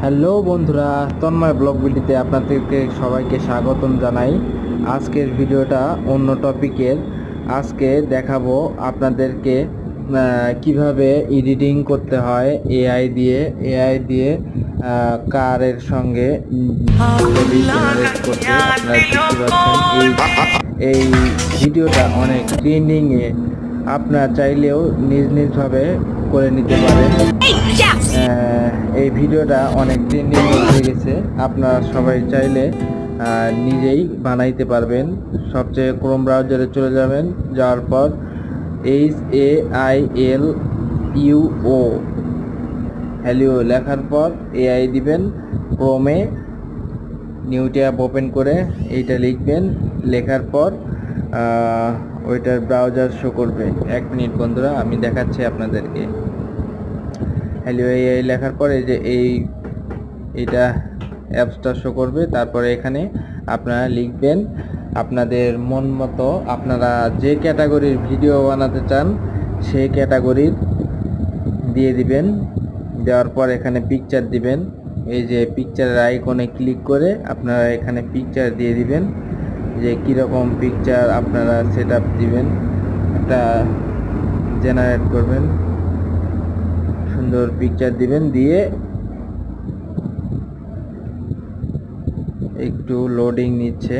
Hello বন্ধুরা, Tanmoy blog ভিডিওতে আপনাদেরকে সবাইকে স্বাগতম জানাই। আজকের ভিডিওটা অন্য টপিকের। আজকে দেখাবো আপনাদেরকে কিভাবে এডিটিং করতে হয় এআই দিয়ে কারের সঙ্গে ছবি জেনারেট করতে। আপনারা দেখতে পাচ্ছেন এই ভিডিওটা অনেক ট্রেন্ডিংয়ে। আপনারা চাইলেও নিজভাবে করে নিতে পারেন। এই ভিডিওটা অনেক ট্রেন্ডিং হয়ে গেছে। আপনারা সবাই চাইলে নিজেই বানাইতে পারবেন। সবচেয়ে ক্রোম ব্রাউজারে চলে যাবেন, যাওয়ার পর HAILUO হ্যালিও লেখার পর এআই দিবেন। ক্রোমে নিউ ট্যাব ওপেন করে এইটা লিখবেন। লেখার পর ওইটার ব্রাউজার শো করবে। 1 মিনিট বন্ধুরা, আমি দেখাচ্ছি আপনাদেরকে। হ্যালিও এআই লেখার পরে যে এইটা অ্যাপসটা শো করবে। তারপরে এখানে আপনারা লিখবেন আপনাদের মন মতো, আপনারা যে ক্যাটাগরির ভিডিও বানাতে চান সেই ক্যাটাগরির দিয়ে দিবেন। দেওয়ার পর এখানে পিকচার দিবেন। এই যে পিকচারের আইকনে ক্লিক করে আপনারা এখানে পিকচার দিয়ে দিবেন, যে কীরকম পিকচার আপনারা সেট আপ দিবেন। একটা জেনারেট করবেন, সুন্দর পিকচার দিবেন। দিয়ে একটু লোডিং নিচ্ছে,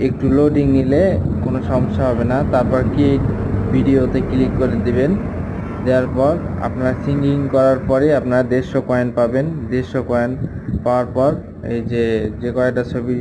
একটু লোডিং নিলে কোনো সমস্যা হবে না। তারপর ক্রিয়েট ভিডিওতে ক্লিক করে দিবেন। দেওয়ার পর আপনারা সিঙ্গিং করার পরে আপনারা 150 কয়েন পাবেন। 150 কয়েন পাওয়ার পর এই যে কয়টা ছবি